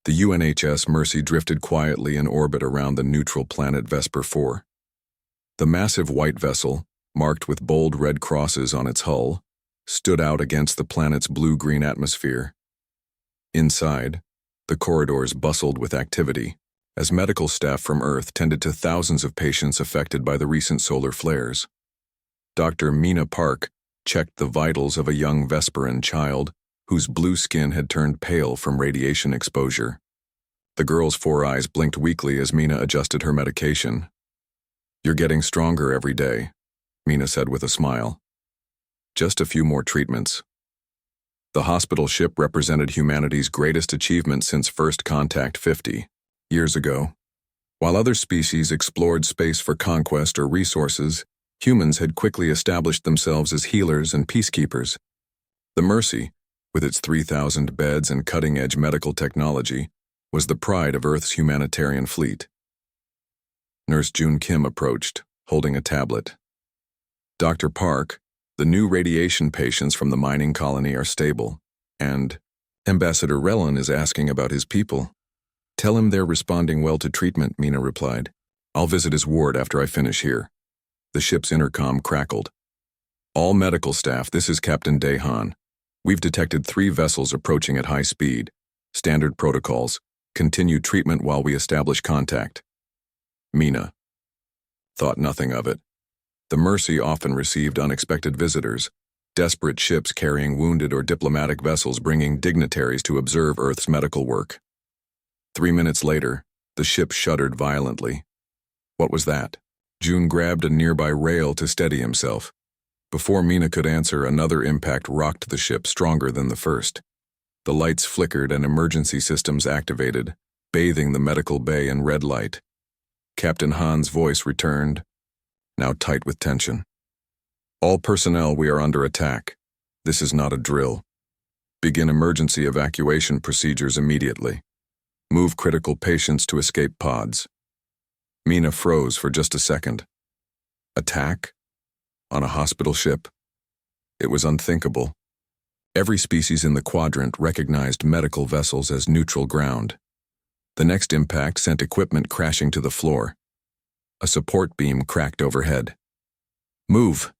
The UNHS Mercy drifted quietly in orbit around the neutral planet Vesper 4. The massive white vessel, marked with bold red crosses on its hull, stood out against the planet's blue-green atmosphere. Inside, the corridors bustled with activity, as medical staff from Earth tended to thousands of patients affected by the recent solar flares. Dr. Mina Park checked the vitals of a young Vesperan child whose blue skin had turned pale from radiation exposure. The girl's 4 eyes blinked weakly as Mina adjusted her medication. "You're getting stronger every day," Mina said with a smile. "Just a few more treatments." The hospital ship represented humanity's greatest achievement since first contact 50 years ago. While other species explored space for conquest or resources, humans had quickly established themselves as healers and peacekeepers. The Mercy, with its 3,000 beds and cutting-edge medical technology, was the pride of Earth's humanitarian fleet. Nurse June Kim approached, holding a tablet. "Dr. Park, the new radiation patients from the mining colony are stable, and Ambassador Rellan is asking about his people." "Tell him they're responding well to treatment," Mina replied. "I'll visit his ward after I finish here." The ship's intercom crackled. "All medical staff, this is Captain Dehan. We've detected 3 vessels approaching at high speed. Standard protocols. Continue treatment while we establish contact." Mina thought nothing of it. The Mercy often received unexpected visitors, desperate ships carrying wounded or diplomatic vessels bringing dignitaries to observe Earth's medical work. 3 minutes later, the ship shuddered violently. What was that? June grabbed a nearby rail to steady himself. Before Mina could answer, another impact rocked the ship stronger than the first. The lights flickered and emergency systems activated, bathing the medical bay in red light. Captain Han's voice returned, now tight with tension. "All personnel, we are under attack. This is not a drill. Begin emergency evacuation procedures immediately. Move critical patients to escape pods." Mina froze for just a second. Attack? On a hospital ship? It was unthinkable. Every species in the quadrant recognized medical vessels as neutral ground. The next impact sent equipment crashing to the floor. A support beam cracked overhead. "Move!"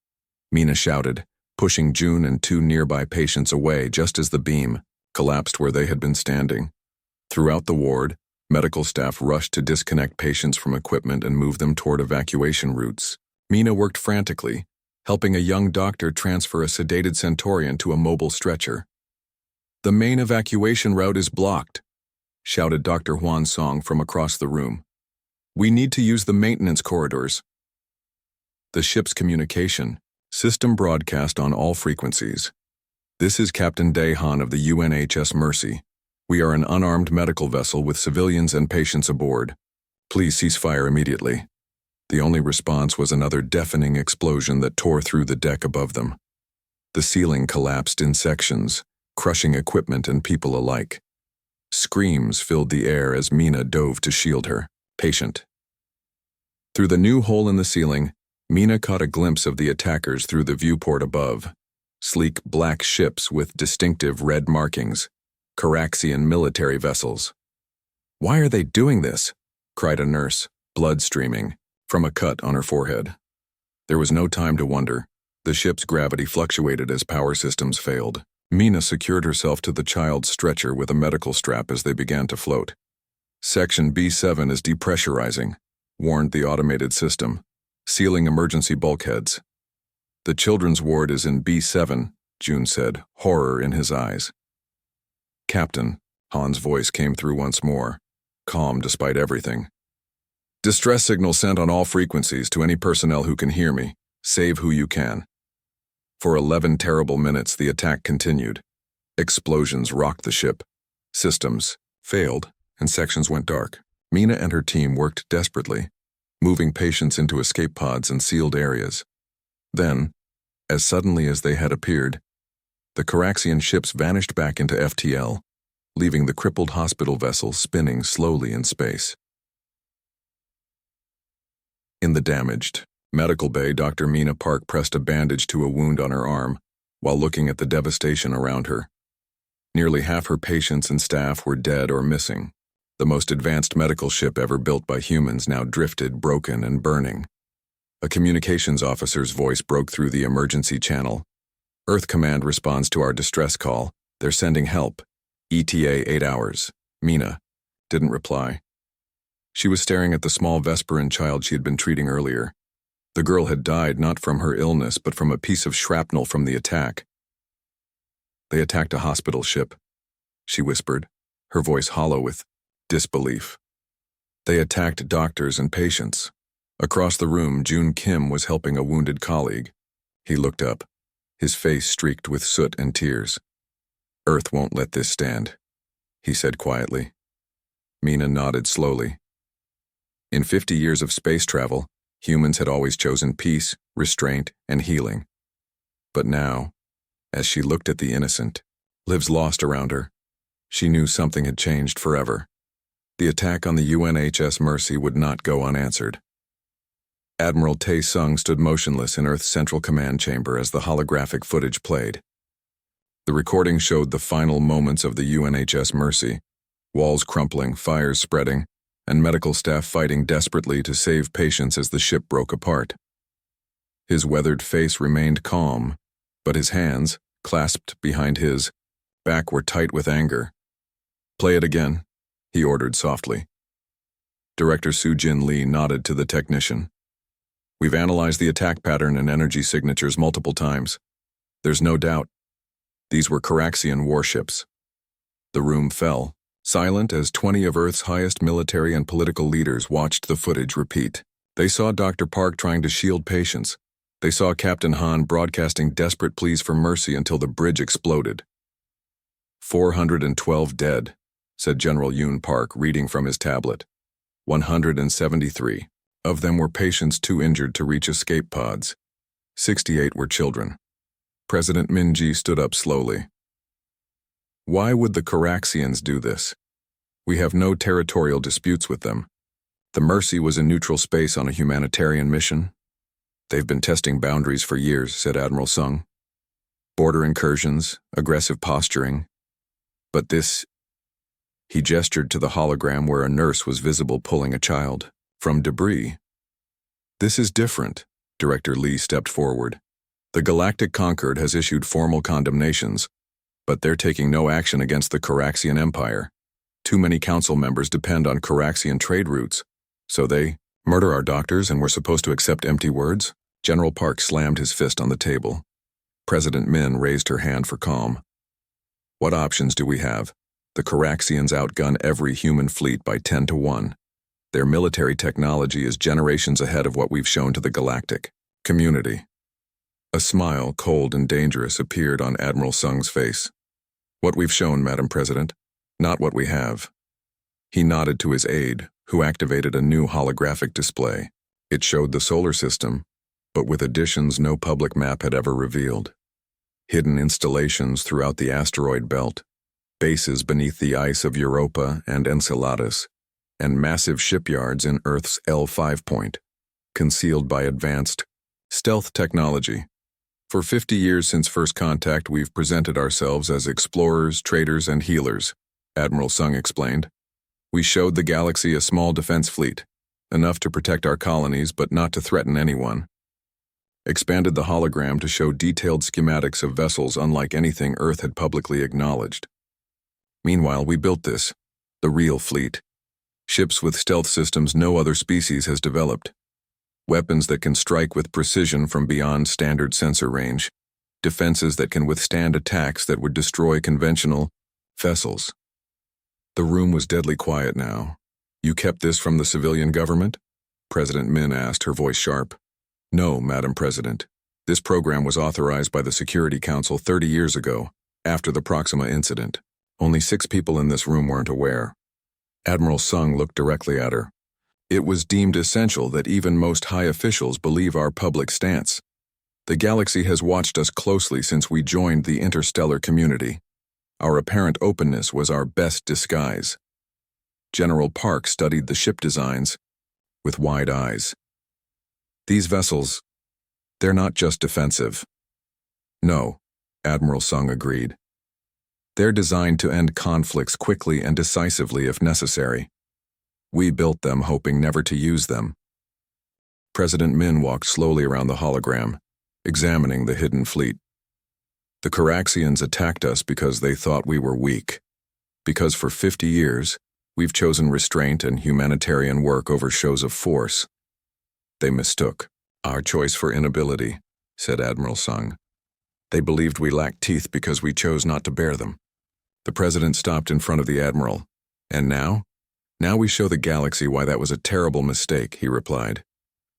Mina shouted, pushing June and 2 nearby patients away just as the beam collapsed where they had been standing. Throughout the ward, medical staff rushed to disconnect patients from equipment and move them toward evacuation routes. Mina worked frantically, helping a young doctor transfer a sedated Centaurian to a mobile stretcher. "The main evacuation route is blocked," shouted Dr. Huan Song from across the room. "We need to use the maintenance corridors." The ship's communication system broadcast on all frequencies. "This is Captain Dehan of the UNHS Mercy. We are an unarmed medical vessel with civilians and patients aboard. Please cease fire immediately." The only response was another deafening explosion that tore through the deck above them. The ceiling collapsed in sections, crushing equipment and people alike. Screams filled the air as Mina dove to shield her patient. Through the new hole in the ceiling, Mina caught a glimpse of the attackers through the viewport above. Sleek black ships with distinctive red markings. Caraxian military vessels. "Why are they doing this?" cried a nurse, blood streaming from a cut on her forehead. There was no time to wonder. The ship's gravity fluctuated as power systems failed. Mina secured herself to the child's stretcher with a medical strap as they began to float. "Section B7 is depressurizing," warned the automated system, sealing emergency bulkheads. "The children's ward is in B7, June said, horror in his eyes. "Captain," Han's voice came through once more, calm despite everything. "Distress signal sent on all frequencies to any personnel who can hear me. Save who you can." For 11 terrible minutes, the attack continued. Explosions rocked the ship. Systems failed, and sections went dark. Mina and her team worked desperately, moving patients into escape pods and sealed areas. Then, as suddenly as they had appeared, the Caraxian ships vanished back into FTL, leaving the crippled hospital vessel spinning slowly in space. In the damaged medical bay, Dr. Mina Park pressed a bandage to a wound on her arm while looking at the devastation around her. Nearly half her patients and staff were dead or missing, The most advanced medical ship ever built by humans now drifted, broken, and burning. A communications officer's voice broke through the emergency channel. Earth Command responds to our distress call. They're sending help. ETA 8 hours. Mina didn't reply. She was staring at the small Vesperan child she had been treating earlier. The girl had died not from her illness, but from a piece of shrapnel from the attack. They attacked a hospital ship, she whispered, her voice hollow with disbelief. They attacked doctors and patients. Across the room, Jun Kim was helping a wounded colleague. He looked up, his face streaked with soot and tears. Earth won't let this stand, he said quietly. Mina nodded slowly. In 50 years of space travel, humans had always chosen peace, restraint, and healing. But now, as she looked at the innocent, lives lost around her, she knew something had changed forever. The attack on the UNHS Mercy would not go unanswered. Admiral Tae-sung stood motionless in Earth's central command chamber as the holographic footage played. The recording showed the final moments of the UNHS Mercy, walls crumpling, fires spreading, and medical staff fighting desperately to save patients as the ship broke apart. His weathered face remained calm, but his hands, clasped behind his back, were tight with anger. "Play it again," he ordered softly. Director Soo-Jin Lee nodded to the technician. "We've analyzed the attack pattern and energy signatures multiple times. There's no doubt. These were Caraxian warships." The room fell, silent as 20 of Earth's highest military and political leaders watched the footage repeat. They saw Dr. Park trying to shield patients. They saw Captain Han broadcasting desperate pleas for mercy until the bridge exploded. 412 dead, said General Yoon Park, reading from his tablet. 173 of them were patients too injured to reach escape pods. 68 were children. President Min-ji stood up slowly. "Why would the Caraxians do this? We have no territorial disputes with them. The Mercy was a neutral space on a humanitarian mission. They've been testing boundaries for years," said Admiral Sung. "Border incursions, aggressive posturing. But this..." He gestured to the hologram where a nurse was visible pulling a child from debris. "This is different," Director Lee stepped forward. "The Galactic Concord has issued formal condemnations, but they're taking no action against the Caraxian Empire. Too many council members depend on Caraxian trade routes, so they murder our doctors and we're supposed to accept empty words?" General Park slammed his fist on the table. President Min raised her hand for calm. "What options do we have? The Caraxians outgun every human fleet by 10 to 1. Their military technology is generations ahead of what we've shown to the galactic community." A smile, cold and dangerous, appeared on Admiral Sung's face. "What we've shown, Madam President, not what we have." He nodded to his aide, who activated a new holographic display. It showed the solar system, but with additions no public map had ever revealed. Hidden installations throughout the asteroid belt, bases beneath the ice of Europa and Enceladus, and massive shipyards in Earth's L5 point, concealed by advanced stealth technology. For 50 years since first contact, we've presented ourselves as explorers, traders, and healers, Admiral Sung explained. We showed the galaxy a small defense fleet, enough to protect our colonies but not to threaten anyone. Expanded the hologram to show detailed schematics of vessels unlike anything Earth had publicly acknowledged. Meanwhile, we built this, the real fleet. Ships with stealth systems no other species has developed. Weapons that can strike with precision from beyond standard sensor range. Defenses that can withstand attacks that would destroy conventional vessels. The room was deadly quiet now. "You kept this from the civilian government?" President Min asked, her voice sharp. "No, Madam President. This program was authorized by the Security Council 30 years ago, after the Proxima incident. Only 6 people in this room weren't aware." Admiral Sung looked directly at her. "It was deemed essential that even most high officials believe our public stance. The galaxy has watched us closely since we joined the interstellar community. Our apparent openness was our best disguise." General Park studied the ship designs with wide eyes. "These vessels, they're not just defensive." "No," Admiral Sung agreed. They're designed to end conflicts quickly and decisively if necessary. We built them hoping never to use them. President Min walked slowly around the hologram, examining the hidden fleet. The Caraxians attacked us because they thought we were weak. Because for 50 years, we've chosen restraint and humanitarian work over shows of force. They mistook our choice for inability, said Admiral Sung. They believed we lacked teeth because we chose not to bear them. The president stopped in front of the admiral. And now? Now we show the galaxy why that was a terrible mistake, he replied.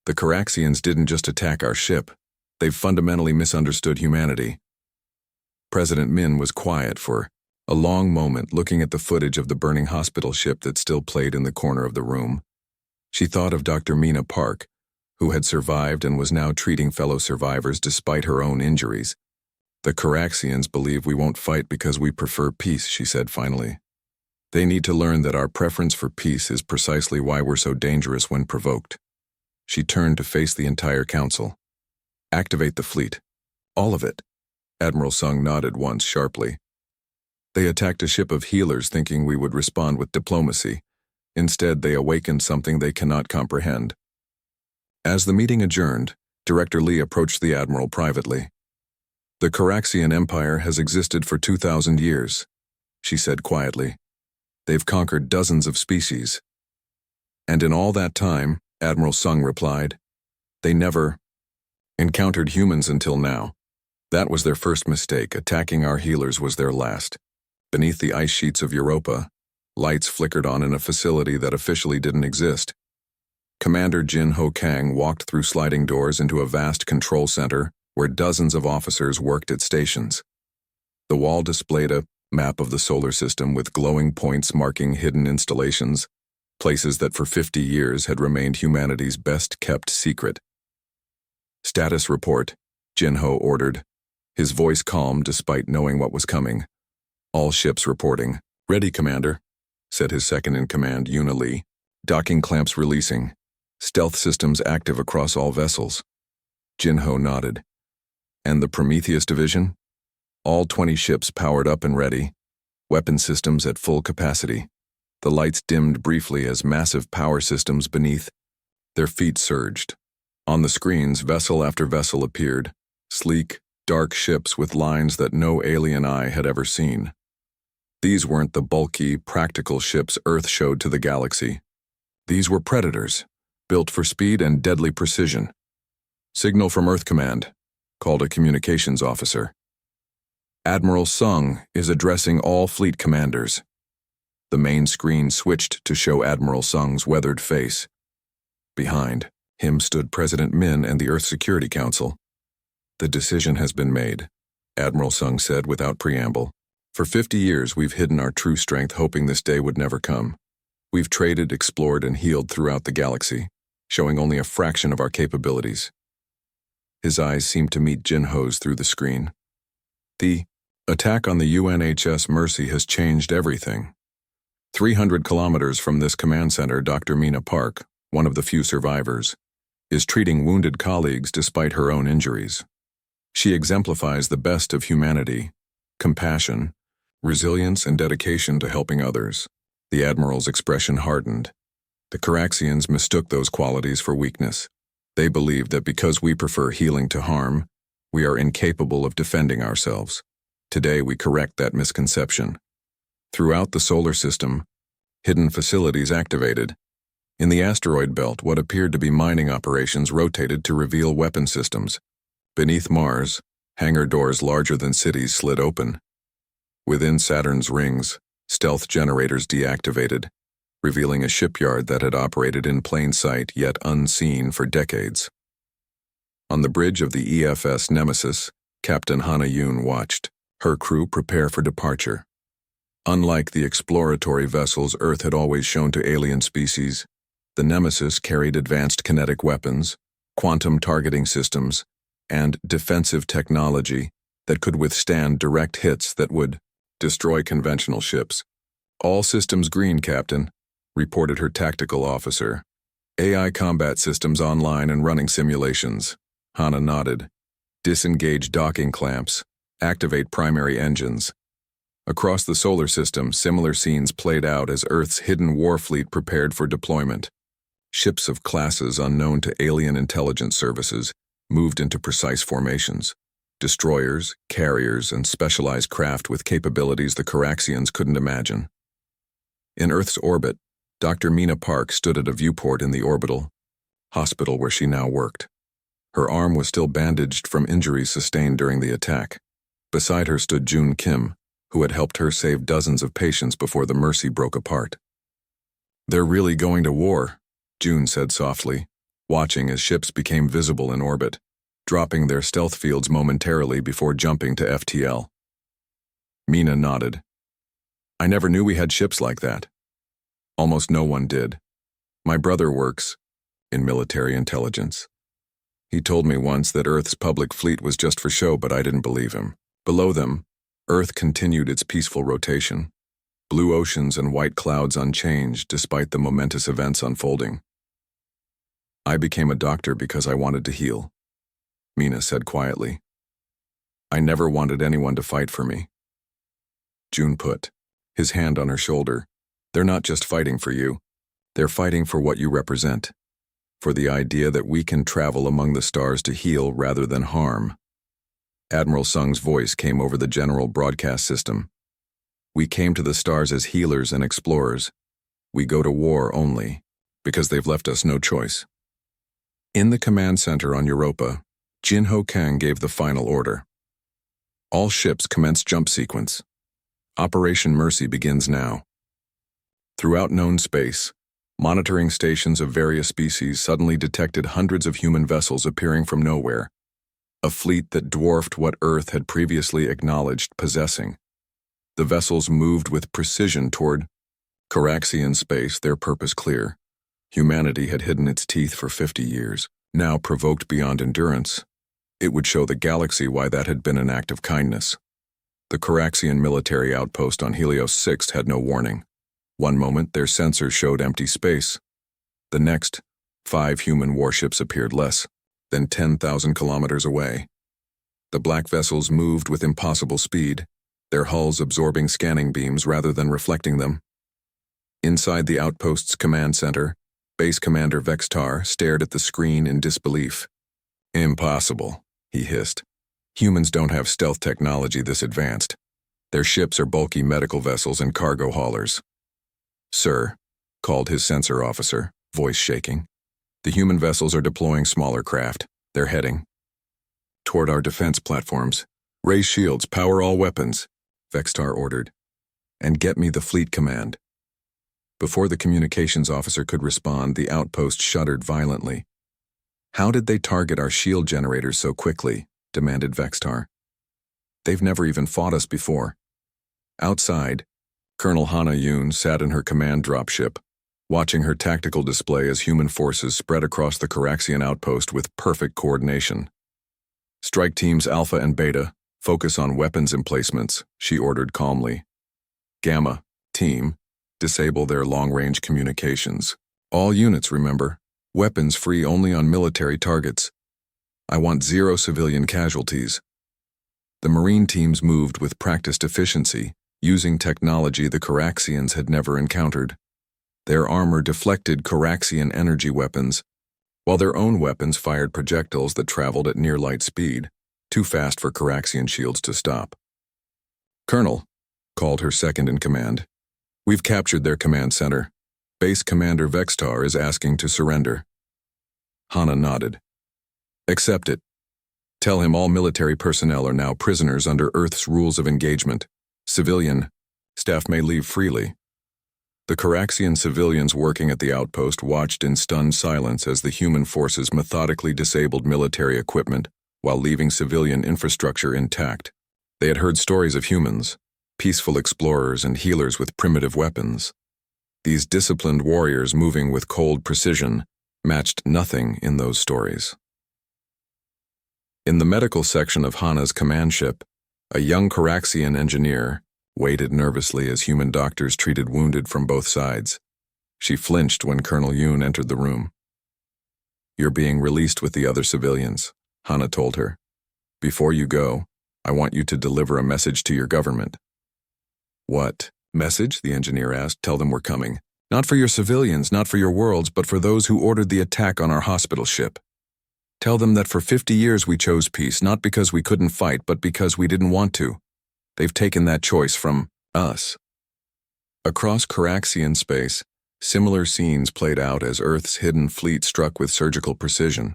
The Caraxians didn't just attack our ship. They've fundamentally misunderstood humanity. President Min was quiet for a long moment, looking at the footage of the burning hospital ship that still played in the corner of the room. She thought of Dr. Mina Park, who had survived and was now treating fellow survivors despite her own injuries. The Caraxians believe we won't fight because we prefer peace, she said finally. They need to learn that our preference for peace is precisely why we're so dangerous when provoked. She turned to face the entire council. Activate the fleet. All of it. Admiral Sung nodded once sharply. They attacked a ship of healers thinking we would respond with diplomacy. Instead, they awakened something they cannot comprehend. As the meeting adjourned, Director Lee approached the Admiral privately. The Caraxian Empire has existed for 2,000 years, she said quietly. They've conquered dozens of species. And in all that time, Admiral Sung replied, they never encountered humans until now. That was their first mistake. Attacking our healers was their last. Beneath the ice sheets of Europa, lights flickered on in a facility that officially didn't exist. Commander Jin Ho Kang walked through sliding doors into a vast control center where dozens of officers worked at stations. The wall displayed a map of the solar system with glowing points marking hidden installations, places that for 50 years had remained humanity's best-kept secret. Status report, Jin Ho ordered, his voice calm despite knowing what was coming. All ships reporting. Ready, Commander, said his second-in-command, Yuna Lee. Docking clamps releasing. Stealth systems active across all vessels. Jin Ho nodded. And the Prometheus division? All 20 ships powered up and ready. Weapon systems at full capacity. The lights dimmed briefly as massive power systems beneath their feet surged. On the screens, vessel after vessel appeared. Sleek, dark ships with lines that no alien eye had ever seen. These weren't the bulky, practical ships Earth showed to the galaxy. These were predators, built for speed and deadly precision. Signal from Earth Command, called a communications officer. Admiral Sung is addressing all fleet commanders. The main screen switched to show Admiral Sung's weathered face. Behind him stood President Min and the Earth Security Council. The decision has been made, Admiral Sung said without preamble. For 50 years we've hidden our true strength hoping this day would never come. We've traded, explored, and healed throughout the galaxy, showing only a fraction of our capabilities. His eyes seemed to meet Jin Ho's through the screen. The attack on the UNHS Mercy has changed everything. 300 kilometers from this command center, Dr. Mina Park, one of the few survivors, is treating wounded colleagues despite her own injuries. She exemplifies the best of humanity, compassion, resilience, and dedication to helping others. The Admiral's expression hardened. The Caraxians mistook those qualities for weakness. They believed that because we prefer healing to harm, we are incapable of defending ourselves. Today we correct that misconception. Throughout the solar system, hidden facilities activated. In the asteroid belt, what appeared to be mining operations rotated to reveal weapon systems. Beneath Mars, hangar doors larger than cities slid open. Within Saturn's rings, stealth generators deactivated, revealing a shipyard that had operated in plain sight yet unseen for decades. On the bridge of the EFS Nemesis, Captain Hana Yoon watched, her crew prepare for departure. Unlike the exploratory vessels Earth had always shown to alien species, the Nemesis carried advanced kinetic weapons, quantum targeting systems, and defensive technology that could withstand direct hits that would destroy conventional ships. All systems green, Captain, reported her tactical officer. AI combat systems online and running simulations. Hana nodded. Disengage docking clamps. Activate primary engines. Across the solar system, similar scenes played out as Earth's hidden war fleet prepared for deployment. Ships of classes unknown to alien intelligence services moved into precise formations. Destroyers, carriers, and specialized craft with capabilities the Caraxians couldn't imagine. In Earth's orbit, Dr. Mina Park stood at a viewport in the orbital hospital where she now worked. Her arm was still bandaged from injuries sustained during the attack. Beside her stood June Kim, who had helped her save dozens of patients before the Mercy broke apart. "They're really going to war," June said softly, watching as ships became visible in orbit, dropping their stealth fields momentarily before jumping to FTL. Mina nodded. "I never knew we had ships like that." Almost no one did. "My brother works in military intelligence. He told me once that Earth's public fleet was just for show, but I didn't believe him." Below them, Earth continued its peaceful rotation. Blue oceans and white clouds unchanged despite the momentous events unfolding. "I became a doctor because I wanted to heal," Mina said quietly. "I never wanted anyone to fight for me." June put his hand on her shoulder. "They're not just fighting for you. They're fighting for what you represent. For the idea that we can travel among the stars to heal rather than harm." Admiral Sung's voice came over the general broadcast system. "We came to the stars as healers and explorers. We go to war only because they've left us no choice." In the command center on Europa, Jin Ho Kang gave the final order. "All ships commence jump sequence. Operation Mercy begins now." Throughout known space, monitoring stations of various species suddenly detected hundreds of human vessels appearing from nowhere, a fleet that dwarfed what Earth had previously acknowledged possessing. The vessels moved with precision toward Caraxian space, their purpose clear. Humanity had hidden its teeth for 50 years. Now, provoked beyond endurance, it would show the galaxy why that had been an act of kindness. The Caraxian military outpost on Helios 6 had no warning. One moment, their sensors showed empty space. The next, 5 human warships appeared less than 10,000 kilometers away. The black vessels moved with impossible speed, their hulls absorbing scanning beams rather than reflecting them. Inside the outpost's command center, Base Commander Vextar stared at the screen in disbelief. "Impossible," he hissed. "Humans don't have stealth technology this advanced. Their ships are bulky medical vessels and cargo haulers." "Sir," called his sensor officer, voice shaking, "the human vessels are deploying smaller craft. They're heading toward our defense platforms. Raise shields, power all weapons," Vextar ordered. "And get me the fleet command." Before the communications officer could respond, the outpost shuddered violently. "How did they target our shield generators so quickly?" demanded Vextar. "They've never even fought us before." Outside, Colonel Hana Yoon sat in her command dropship, watching her tactical display as human forces spread across the Caraxian outpost with perfect coordination. "Strike teams Alpha and Beta, focus on weapons emplacements," she ordered calmly. "Gamma, team, disable their long-range communications. All units, remember, weapons free only on military targets. I want 0 civilian casualties." The Marine teams moved with practiced efficiency, using technology the Caraxians had never encountered. Their armor deflected Caraxian energy weapons, while their own weapons fired projectiles that traveled at near light speed, too fast for Caraxian shields to stop. "Colonel," called her second-in-command, "we've captured their command center. Base Commander Vextar is asking to surrender." Hana nodded. "Accept it. Tell him all military personnel are now prisoners under Earth's rules of engagement. Civilian staff may leave freely." The Caraxian civilians working at the outpost watched in stunned silence as the human forces methodically disabled military equipment while leaving civilian infrastructure intact. They had heard stories of humans, peaceful explorers and healers with primitive weapons. These disciplined warriors moving with cold precision matched nothing in those stories. In the medical section of Hana's command ship, a young Caraxian engineer waited nervously as human doctors treated wounded from both sides. She flinched when Colonel Yoon entered the room. "You're being released with the other civilians," Hana told her. "Before you go, I want you to deliver a message to your government." What message? The engineer asked. Tell them we're coming. Not for your civilians, not for your worlds, but for those who ordered the attack on our hospital ship. Tell them that for 50 years we chose peace, not because we couldn't fight, but because we didn't want to. They've taken that choice from us. Across Caraxian space, similar scenes played out as Earth's hidden fleet struck with surgical precision.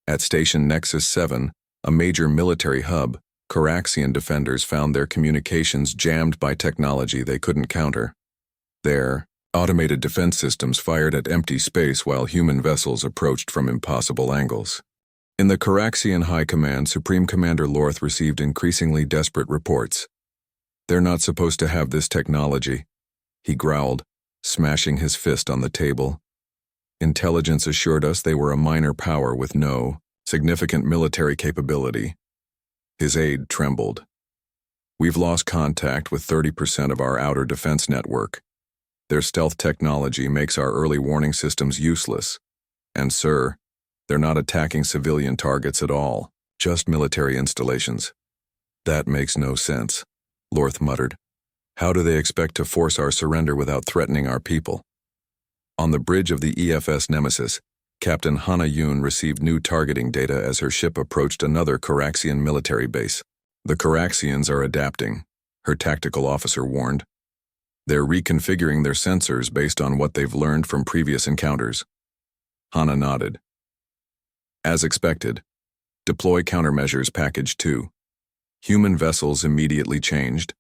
At Station Nexus 7, a major military hub, Caraxian defenders found their communications jammed by technology they couldn't counter. There, automated defense systems fired at empty space while human vessels approached from impossible angles. In the Caraxian High Command, Supreme Commander Lorth received increasingly desperate reports. They're not supposed to have this technology, he growled, smashing his fist on the table. Intelligence assured us they were a minor power with no significant military capability. His aide trembled. We've lost contact with 30% of our outer defense network. Their stealth technology makes our early warning systems useless. And sir, they're not attacking civilian targets at all, just military installations. That makes no sense, Lorth muttered. How do they expect to force our surrender without threatening our people? On the bridge of the EFS Nemesis, Captain Hana Yoon received new targeting data as her ship approached another Caraxian military base. The Caraxians are adapting, her tactical officer warned. They're reconfiguring their sensors based on what they've learned from previous encounters. Hana nodded. As expected, deploy countermeasures package 2. Human vessels immediately changed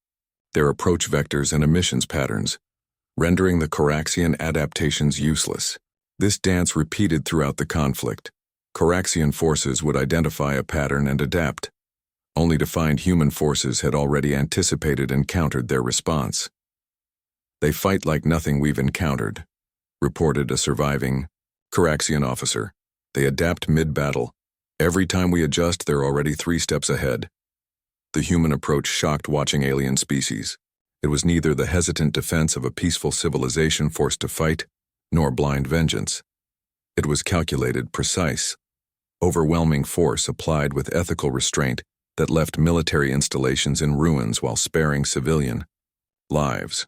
their approach vectors and emissions patterns, rendering the Caraxian adaptations useless. This dance repeated throughout the conflict. Caraxian forces would identify a pattern and adapt, only to find human forces had already anticipated and countered their response. They fight like nothing we've encountered, reported a surviving Caraxian officer. They adapt mid-battle. Every time we adjust, they're already 3 steps ahead. The human approach shocked watching alien species. It was neither the hesitant defense of a peaceful civilization forced to fight, nor blind vengeance. It was calculated, precise, overwhelming force applied with ethical restraint that left military installations in ruins while sparing civilian lives.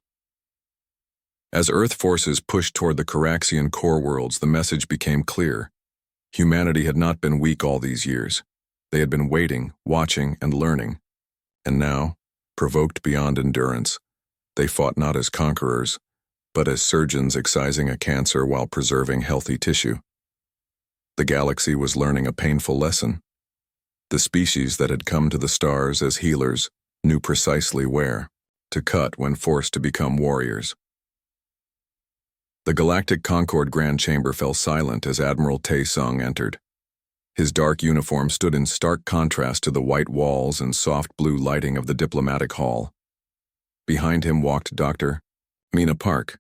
As Earth forces pushed toward the Caraxian core worlds, the message became clear. Humanity had not been weak all these years. They had been waiting, watching, and learning. And now, provoked beyond endurance, they fought not as conquerors, but as surgeons excising a cancer while preserving healthy tissue. The galaxy was learning a painful lesson. The species that had come to the stars as healers knew precisely where to cut when forced to become warriors. The Galactic Concord Grand Chamber fell silent as Admiral Tae-sung entered. His dark uniform stood in stark contrast to the white walls and soft blue lighting of the diplomatic hall. Behind him walked Dr. Mina Park,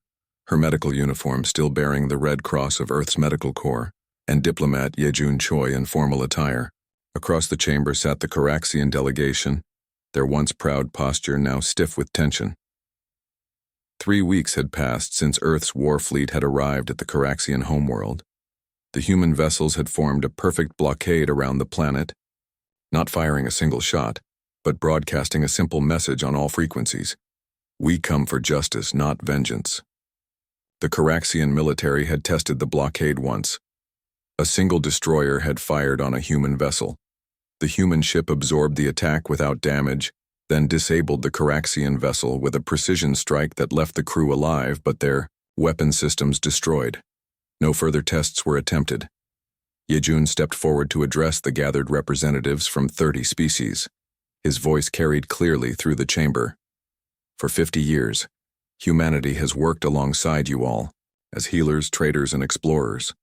her medical uniform still bearing the Red Cross of Earth's Medical Corps, and diplomat Yejun Choi in formal attire. Across the chamber sat the Caraxian delegation, their once proud posture now stiff with tension. 3 weeks had passed since Earth's war fleet had arrived at the Caraxian homeworld. The human vessels had formed a perfect blockade around the planet, not firing a single shot, but broadcasting a simple message on all frequencies. We come for justice, not vengeance. The Caraxian military had tested the blockade once. A single destroyer had fired on a human vessel. The human ship absorbed the attack without damage, then disabled the Caraxian vessel with a precision strike that left the crew alive but their weapon systems destroyed. No further tests were attempted. Yejun stepped forward to address the gathered representatives from 30 species. His voice carried clearly through the chamber. For 50 years, humanity has worked alongside you all, as healers, traders, and explorers.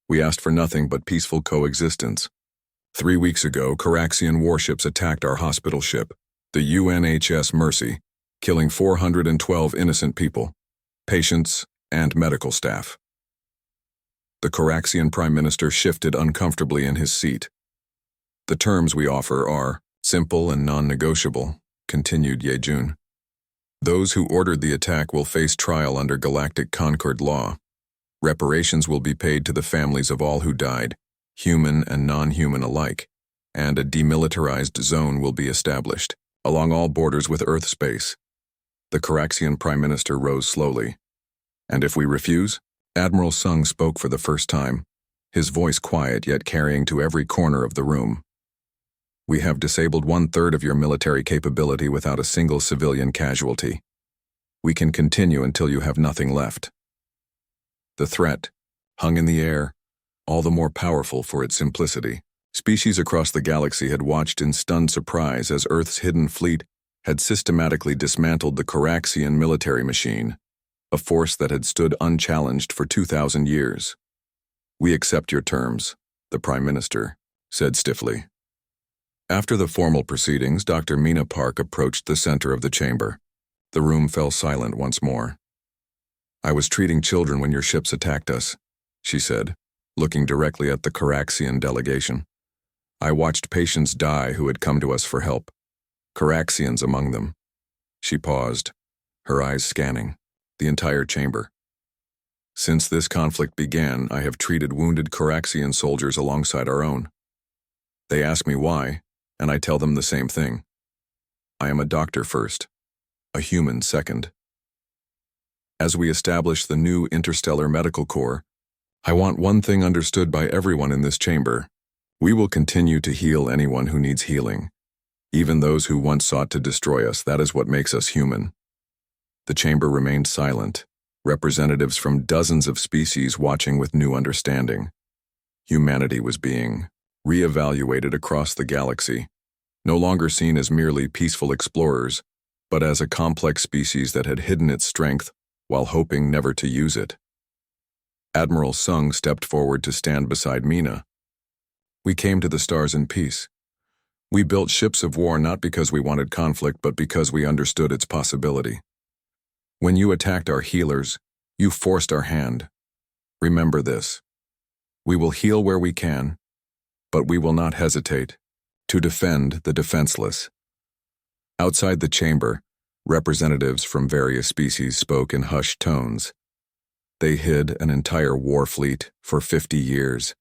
We asked for nothing but peaceful coexistence. 3 weeks ago, Caraxian warships attacked our hospital ship, the UNHS Mercy, killing 412 innocent people, patients, and medical staff. The Caraxian Prime Minister shifted uncomfortably in his seat. The terms we offer are simple and non-negotiable, continued Yejun. Those who ordered the attack will face trial under Galactic Concord law. Reparations will be paid to the families of all who died, human and non-human alike, and a demilitarized zone will be established along all borders with Earth space. The Caraxian Prime Minister rose slowly. And if we refuse? Admiral Sung spoke for the first time, his voice quiet yet carrying to every corner of the room. We have disabled 1/3 of your military capability without a single civilian casualty. We can continue until you have nothing left. The threat hung in the air, all the more powerful for its simplicity. Species across the galaxy had watched in stunned surprise as Earth's hidden fleet had systematically dismantled the Caraxian military machine, a force that had stood unchallenged for 2,000 years. We accept your terms, the Prime Minister said stiffly. After the formal proceedings, Dr. Mina Park approached the center of the chamber. The room fell silent once more. I was treating children when your ships attacked us, she said, looking directly at the Caraxian delegation. I watched patients die who had come to us for help, Caraxians among them. She paused, her eyes scanning the entire chamber. Since this conflict began, I have treated wounded Caraxian soldiers alongside our own. They ask me why, and I tell them the same thing. I am a doctor first, a human second. As we establish the new Interstellar Medical Corps, I want one thing understood by everyone in this chamber. We will continue to heal anyone who needs healing, even those who once sought to destroy us. That is what makes us human. The chamber remained silent, representatives from dozens of species watching with new understanding. Humanity was being re-evaluated across the galaxy, no longer seen as merely peaceful explorers, but as a complex species that had hidden its strength while hoping never to use it. Admiral Sung stepped forward to stand beside Mina. We came to the stars in peace. We built ships of war not because we wanted conflict, but because we understood its possibility. When you attacked our healers, you forced our hand. Remember this. We will heal where we can, but we will not hesitate to defend the defenseless. Outside the chamber, representatives from various species spoke in hushed tones. They hid an entire war fleet for 50 years,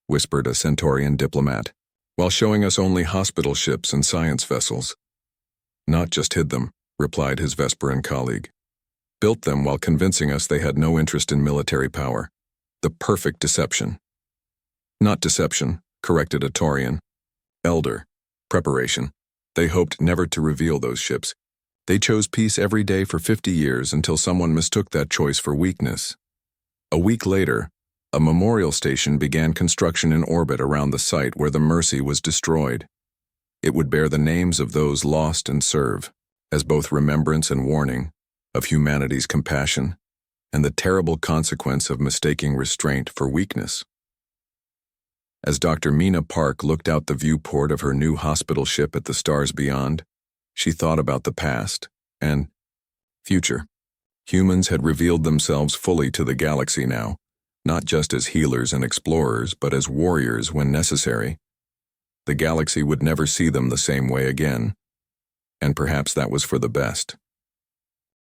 whispered a Centaurian diplomat, while showing us only hospital ships and science vessels. Not just hid them, replied his Vesperan colleague. Built them while convincing us they had no interest in military power. The perfect deception. Not deception, corrected a Taurian. Elder. Preparation. They hoped never to reveal those ships. They chose peace every day for 50 years until someone mistook that choice for weakness. A week later, a memorial station began construction in orbit around the site where the Mercy was destroyed. It would bear the names of those lost and serve, as both remembrance and warning of humanity's compassion and the terrible consequence of mistaking restraint for weakness. As Dr. Mina Park looked out the viewport of her new hospital ship at the stars beyond, she thought about the past and future. Humans had revealed themselves fully to the galaxy now, not just as healers and explorers, but as warriors when necessary. The galaxy would never see them the same way again, and perhaps that was for the best.